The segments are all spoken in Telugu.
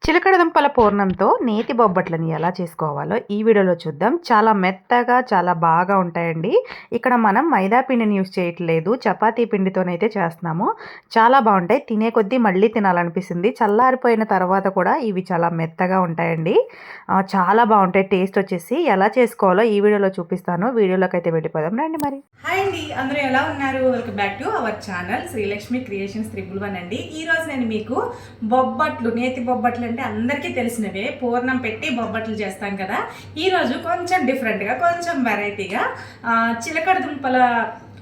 చిలకడ దుంపల పూర్ణంతో నేతి బొబ్బట్లని ఎలా చేసుకోవాలో ఈ వీడియోలో చూద్దాం. చాలా మెత్తగా చాలా బాగా ఉంటాయండి. ఇక్కడ మనం మైదా పిండిని యూజ్ చేయట్లేదు, చపాతీ పిండితోనైతే చేస్తున్నాము. చాలా బాగుంటాయి, తినే కొద్దీ మళ్ళీ తినాలనిపిస్తుంది. చల్లారిపోయిన తర్వాత కూడా ఇవి చాలా మెత్తగా ఉంటాయండి. చాలా బాగుంటాయి. టేస్ట్ వచ్చేసి ఎలా చేసుకోవాలో ఈ వీడియోలో చూపిస్తాను. వీడియోలోకి అయితే వెళ్ళిపోదాం రండి. మరి హాయ్ అండి, అందరూ ఎలా ఉన్నారు? Welcome back to our channel Srilakshmi creations 111 అండి. ఈరోజు నేను మీకు బొబ్బట్లు, నేతి బొబ్బట్లు అంటే అందరికీ తెలిసినవే, పూర్ణం పెట్టి బొబ్బట్లు చేస్తాం కదా. ఈరోజు కొంచెం డిఫరెంట్గా, కొంచెం వెరైటీగా చిలకడ దుంపల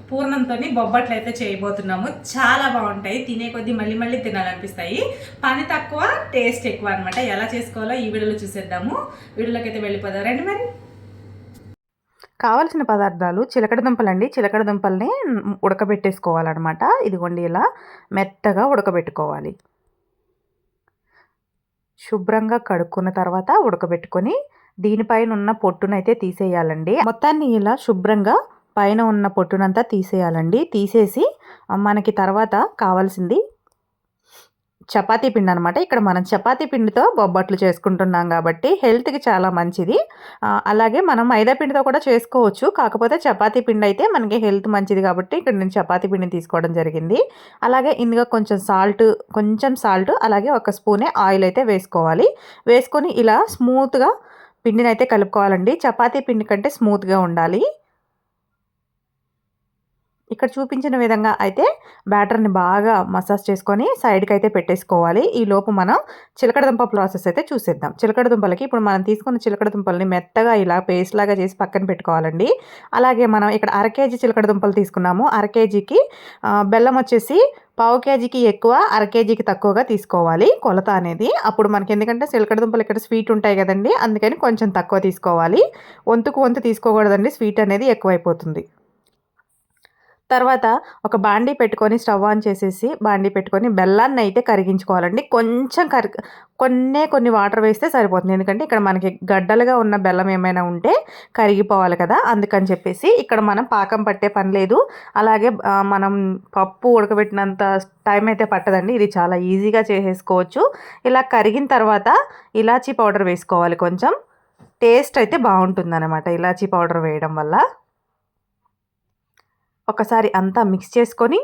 పూర్ణంతో బొబ్బట్లు అయితే చేయబోతున్నాము. చాలా బాగుంటాయి, తినే కొద్దీ మళ్ళీ మళ్ళీ తినాలనిపిస్తాయి. పని తక్కువ, టేస్ట్ ఎక్కువ అనమాట. ఎలా చేసుకోవాలో ఈ వీడియోలో చూసేద్దాము. వీడియోలోకి అయితే వెళ్ళిపోదాం రండి. మరి కావలసిన పదార్థాలు చిలకడ దుంపలండి. చిలకడ దుంపల్ని ఉడకబెట్టేసుకోవాలన్నమాట. ఇదిగోండి, ఇలా మెత్తగా ఉడకబెట్టుకోవాలి. శుభ్రంగా కడుక్కున్న తర్వాత ఉడకబెట్టుకొని దీనిపైన ఉన్న పొట్టునైతే తీసేయాలండి. మొత్తాన్ని ఇలా శుభ్రంగా పైన ఉన్న పొట్టునంతా తీసేయాలండి. తీసేసి మనకి తర్వాత కావాల్సింది చపాతీ పిండి అనమాట. ఇక్కడ మనం చపాతీ పిండితో బొబ్బట్లు చేసుకుంటున్నాం కాబట్టి హెల్త్కి చాలా మంచిది. అలాగే మనం మైదా పిండితో కూడా చేసుకోవచ్చు, కాకపోతే చపాతీ పిండి అయితే మనకి హెల్త్ మంచిది కాబట్టి ఇక్కడ నేను చపాతీ పిండిని తీసుకోవడం జరిగింది. అలాగే ఇందులో కొంచెం సాల్ట్ అలాగే ఒక స్పూనే ఆయిల్ అయితే వేసుకోవాలి. వేసుకొని ఇలా స్మూత్గా పిండిని అయితే కలుపుకోవాలండి. చపాతీ పిండి కంటే స్మూత్గా ఉండాలి. ఇక్కడ చూపించిన విధంగా అయితే బ్యాటర్ని బాగా మసాజ్ చేసుకొని సైడ్కి అయితే పెట్టేసుకోవాలి. ఈ లోపు మనం చిలకడ దుంప ప్రాసెస్ అయితే చూసేద్దాం. చిలకడ దుంపలకి ఇప్పుడు మనం తీసుకున్న చిలకడ దుంపల్ని మెత్తగా ఇలా పేస్ట్ లాగా చేసి పక్కన పెట్టుకోవాలండి. అలాగే మనం ఇక్కడ 1/2 కేజీ చిలకడ దుంపలు తీసుకున్నాము. 1/2 కేజీకి బెల్లం వచ్చేసి 1/2 కేజీకి ఎక్కువ, 1/2 కేజీకి తక్కువగా తీసుకోవాలి కొలత అనేది. అప్పుడు మనకి ఎందుకంటే చిలకడ దుంపలు ఇక్కడ స్వీట్ ఉంటాయి కదండి, అందుకని కొంచెం తక్కువ తీసుకోవాలి. వంతుకు వంతు తీసుకోకూడదండి, స్వీట్ అనేది ఎక్కువైపోతుంది. తర్వాత ఒక బాండీ పెట్టుకొని స్టవ్ ఆన్ చేసేసి బాండీ పెట్టుకొని బెల్లాన్ని అయితే కరిగించుకోవాలండి. కొంచెం కొన్ని వాటర్ వేస్తే సరిపోతుంది, ఎందుకంటే ఇక్కడ మనకి గడ్డలుగా ఉన్న బెల్లం ఏమైనా ఉంటే కరిగిపోవాలి కదా, అందుకని చెప్పేసి ఇక్కడ మనం పాకం పట్టే పని లేదు. అలాగే మనం పప్పు ఉడకబెట్టినంత టైం అయితే పట్టదండి, ఇది చాలా ఈజీగా చేసేసుకోవచ్చు. ఇలా కరిగిన తర్వాత ఇలాచీ పౌడర్ వేసుకోవాలి. కొంచెం టేస్ట్ అయితే బాగుంటుందన్నమాట ఇలాచీ పౌడర్ వేయడం వల్ల. ఒకసారి అంతా మిక్స్ చేసుకొని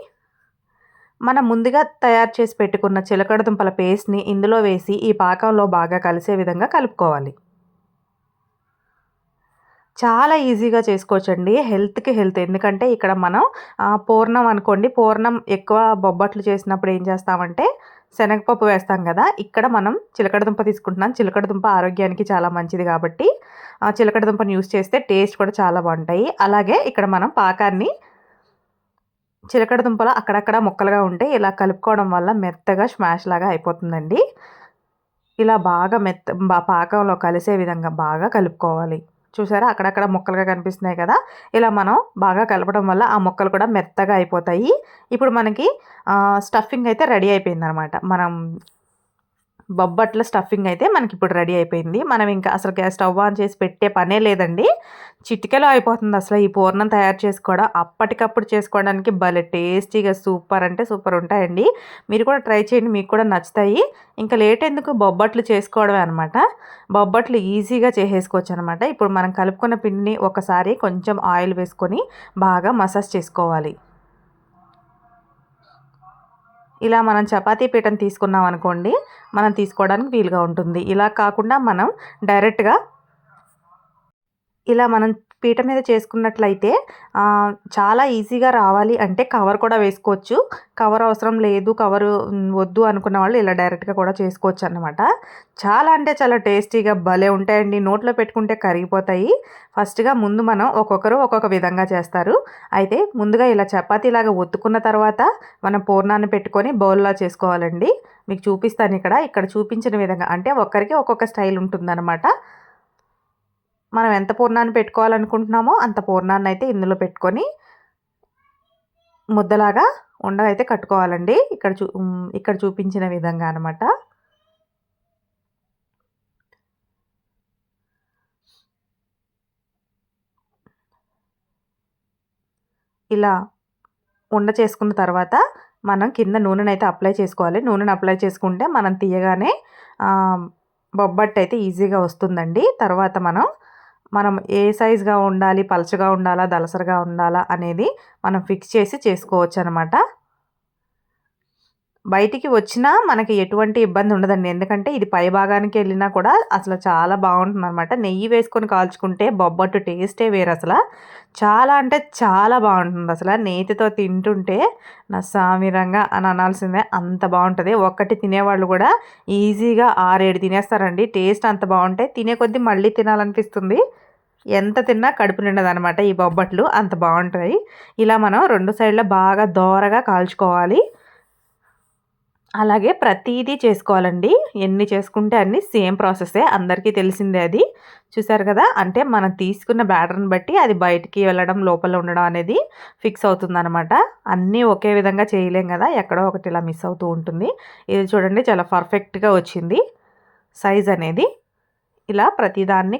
మనం ముందుగా తయారు చేసి పెట్టుకున్న చిలకడ దుంపల పేస్ట్ని ఇందులో వేసి ఈ పాకంలో బాగా కలిసే విధంగా కలుపుకోవాలి. చాలా ఈజీగా చేసుకోవచ్చండి, హెల్త్కి హెల్త్. ఎందుకంటే ఇక్కడ మనం పూర్ణం అనుకోండి, పూర్ణం ఎక్కువ బొబ్బట్లు చేసినప్పుడు ఏం చేస్తామంటే శనగపప్పు వేస్తాం కదా, ఇక్కడ మనం చిలకడ దుంప తీసుకుంటున్నాం. చిలకడ దుంప ఆరోగ్యానికి చాలా మంచిది కాబట్టి చిలకడ దుంపని యూస్ చేస్తే టేస్ట్ కూడా చాలా బాగుంటాయి. అలాగే ఇక్కడ మనం పాకాన్ని చిలకడ దుంపలు అక్కడక్కడ ముక్కలుగా ఉంటే ఇలా కలుపుకోవడం వల్ల మెత్తగా స్మాష్ లాగా అయిపోతుందండి. ఇలా బాగా పాకంలో కలిసే విధంగా బాగా కలుపుకోవాలి. చూసారా, అక్కడక్కడ ముక్కలుగా కనిపిస్తున్నాయి కదా, ఇలా మనం బాగా కలపడం వల్ల ఆ ముక్కలు కూడా మెత్తగా అయిపోతాయి. ఇప్పుడు మనకి స్టఫింగ్ అయితే రెడీ అయిపోయింది అనమాట. మనం బొబ్బట్ల స్టఫింగ్ అయితే మనకి ఇప్పుడు రెడీ అయిపోయింది. మనం ఇంకా అసలు స్టవ్ ఆన్ చేసి పెట్టే పనే లేదండి, చిటికెలో అయిపోతుంది అసలు ఈ పూర్ణం తయారు చేసుకోవడం. అప్పటికప్పుడు చేసుకోవడానికి భలే టేస్టీగా సూపర్ అంటే సూపర్ ఉంటాయండి. మీరు కూడా ట్రై చేయండి, మీకు కూడా నచ్చుతాయి. ఇంకా లేట్ ఎందుకు, బొబ్బట్లు చేసుకోవడమే అనమాట. బొబ్బట్లు ఈజీగా చేసేసుకోవచ్చు అనమాట. ఇప్పుడు మనం కలుపుకున్న పిండిని ఒకసారి కొంచెం ఆయిల్ వేసుకొని బాగా మసాజ్ చేసుకోవాలి. ఇలా మనం చపాతీ పీటను తీసుకున్నాం అనుకోండి, మనం తీసుకోవడానికి వీలుగా ఉంటుంది. ఇలా కాకుండా మనం డైరెక్ట్గా ఇలా మనం పీట మీద చేసుకున్నట్లయితే చాలా ఈజీగా రావాలి అంటే కవర్ కూడా వేసుకోవచ్చు. కవర్ అవసరం లేదు, కవరు వద్దు అనుకున్న వాళ్ళు ఇలా డైరెక్ట్గా కూడా చేసుకోవచ్చు అన్నమాట. చాలా అంటే చాలా టేస్టీగా భలే ఉంటాయండి, నోట్లో పెట్టుకుంటే కరిగిపోతాయి. ఫస్ట్గా ముందు మనం ఒక్కొక్కరు ఒక్కొక్క విధంగా చేస్తారు. అయితే ముందుగా ఇలా చపాతీలాగా ఒత్తుకున్న తర్వాత మనం పూర్ణాన్ని పెట్టుకొని బౌల్లా చేసుకోవాలండి. మీకు చూపిస్తాను ఇక్కడ చూపించిన విధంగా, అంటే ఒక్కరికి ఒక్కొక్క స్టైల్ ఉంటుందన్నమాట. మనం ఎంత పూర్ణాన్ని పెట్టుకోవాలనుకుంటున్నామో అంత పూర్ణాన్ని అయితే ఇందులో పెట్టుకొని ముద్దలాగా ఉండగైతే కట్టుకోవాలండి. ఇక్కడ చూపించిన విధంగా అనమాట. ఇలా ఉండ చేసుకున్న తర్వాత మనం కింద నూనెనైతే అప్లై చేసుకోవాలి. నూనెని అప్లై చేసుకుంటే మనం తీయగానే బొబ్బట్టు అయితే ఈజీగా వస్తుందండి. తర్వాత మనం ఏ సైజుగా ఉండాలి, పలచగా ఉండాలా, దలసరిగా ఉండాలా అనేది మనం ఫిక్స్ చేసి చేసుకోవచ్చనమాట. బయటికి వచ్చినా మనకి ఎటువంటి ఇబ్బంది ఉండదండి. ఎందుకంటే ఇది పై భాగానికి వెళ్ళినా కూడా అసలు చాలా బాగుంటుందనమాట. నెయ్యి వేసుకొని కాల్చుకుంటే బొబ్బట్టు టేస్టే వేరసల. చాలా అంటే చాలా బాగుంటుందసల. నేతితో తింటుంటే నా సామిరంగా అని అనాల్సిందే, అంత బాగుంటుంది. ఒక్కటి తినేవాళ్ళు కూడా ఈజీగా 6, 7 తినేస్తారండి. టేస్ట్ అంత బాగుంటాయి. తినే కొద్దీ మళ్ళీ తినాలనిపిస్తుంది. ఎంత తిన్నా కడుపు నిండదనమాట ఈ బొబ్బట్లు, అంత బాగుంటాయి. ఇలా మనం 2 సైడ్ల బాగా దోరగా కాల్చుకోవాలి. అలాగే ప్రతీదీ చేసుకోవాలండి. ఎన్ని చేసుకుంటే అన్ని సేమ్ ప్రాసెసే, అందరికీ తెలిసిందే అది. చూసారు కదా, అంటే మనం తీసుకున్న బ్యాటర్‌ని బట్టి అది బయటికి వెళ్ళడం, లోపల ఉండడం అనేది ఫిక్స్ అవుతుందనమాట. అన్నీ ఒకే విధంగా చేయలేం కదా, ఎక్కడో ఒకటి ఇలా మిస్ అవుతూ ఉంటుంది. ఇది చూడండి చాలా పర్ఫెక్ట్‌గా వచ్చింది సైజ్ అనేది. ఇలా ప్రతిదాన్ని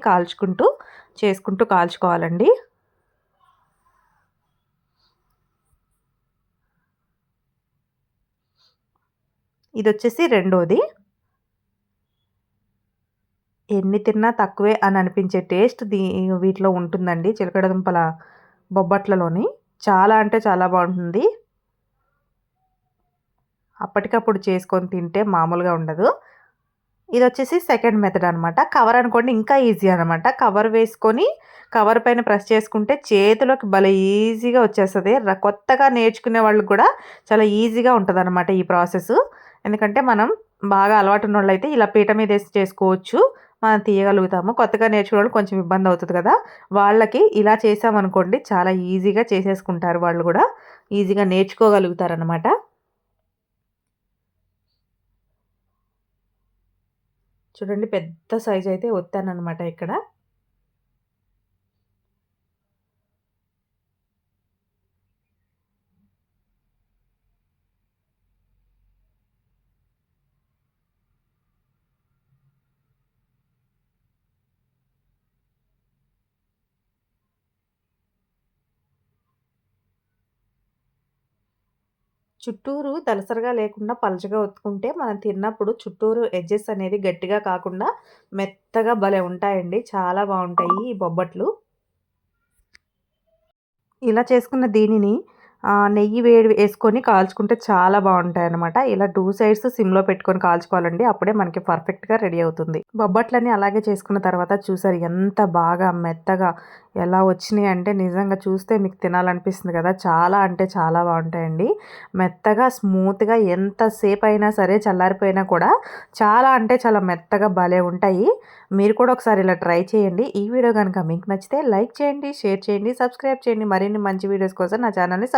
చేసుకుంటూ కాల్చుకోవాలండి. ఇదొచ్చేసి రెండోది. ఎన్ని తిన్నా తక్కువే అని అనిపించే టేస్ట్ వీటిలో ఉంటుందండి, చిలకడ దుంపల బొబ్బట్లలోని. చాలా అంటే చాలా బాగుంటుంది. అప్పటికప్పుడు చేసుకొని తింటే మామూలుగా ఉండదు. ఇదొచ్చేసి సెకండ్ మెథడ్ అనమాట. కవర్ అనుకోండి ఇంకా ఈజీ అనమాట. కవర్ వేసుకొని కవర్ పైన ప్రెస్ చేసుకుంటే చేతిలోకి భలే ఈజీగా వచ్చేస్తది. కొత్తగా నేర్చుకునే వాళ్ళకి కూడా చాలా ఈజీగా ఉంటదనమాట ఈ ప్రాసెసు. ఎందుకంటే మనం బాగా అలవాటున్నోళ్ళైతే ఇలా పీట మీదేసి చేసుకోవచ్చు. మనం తీయగలుగుతాము. కొత్తగా నేర్చుకునేవాళ్ళు కొంచెం ఇబ్బంది అవుతది కదా, వాళ్ళకి ఇలా చేసామనుకోండి చాలా ఈజీగా చేసేసుకుంటారు వాళ్ళు గూడా. ఈజీగా నేర్చుకోగలుగుతారనమాట. చూడండి పెద్ద సైజయితే ఒత్తాననమాట ఇక్కడ. చుట్టూరు దలసరగా లేకుండా పలచగా ఒత్తుకుంటే మనం తిన్నప్పుడు చుట్టూరు ఎడ్జెస్ అనేది గట్టిగా కాకుండా మెత్తగా భలే ఉంటాయండి. చాలా బావుంటాయి ఈ బొబ్బట్లు. ఇలా చేసుకున్న దీనిని నెయ్యి వేసుకొని కాల్చుకుంటే చాలా బావుంటాయనమాట. ఇలా 2 సైడ్స్ సిమ్‌లో పెట్టుకొని కాల్చుకోవాలండి. అప్పుడే మనకి పర్ఫెక్ట్‌గా రెడీ అవుతుంది. బొబ్బట్లని అలాగే చేసుకున్న తర్వాత చూసారు ఎంత బాగా మెత్తగా ఎలా వచ్చినాయంటే నిజంగా చూస్తే మీకు తినాలనిపిస్తుంది కదా, చాలా అంటే చాలా బావుంటాయండి. మెత్తగా, స్మూత్‌గా ఎంత సేపయినా సరే చల్లారిపోయినా కూడా చాలా అంటే చాలా మెత్తగా భలే ఉంటాయి. మీరు కూడా ఒకసారి ఇలా ట్రై చేయండి. ఈ వీడియో గనుక మీకు నచ్చితే లైక్ చేయండి, షేర్ చేయండి, సబ్స్క్రైబ్ చేయండి. మరిన్ని మంచి వీడియోస్ కోసం నా ఛానల్‌ని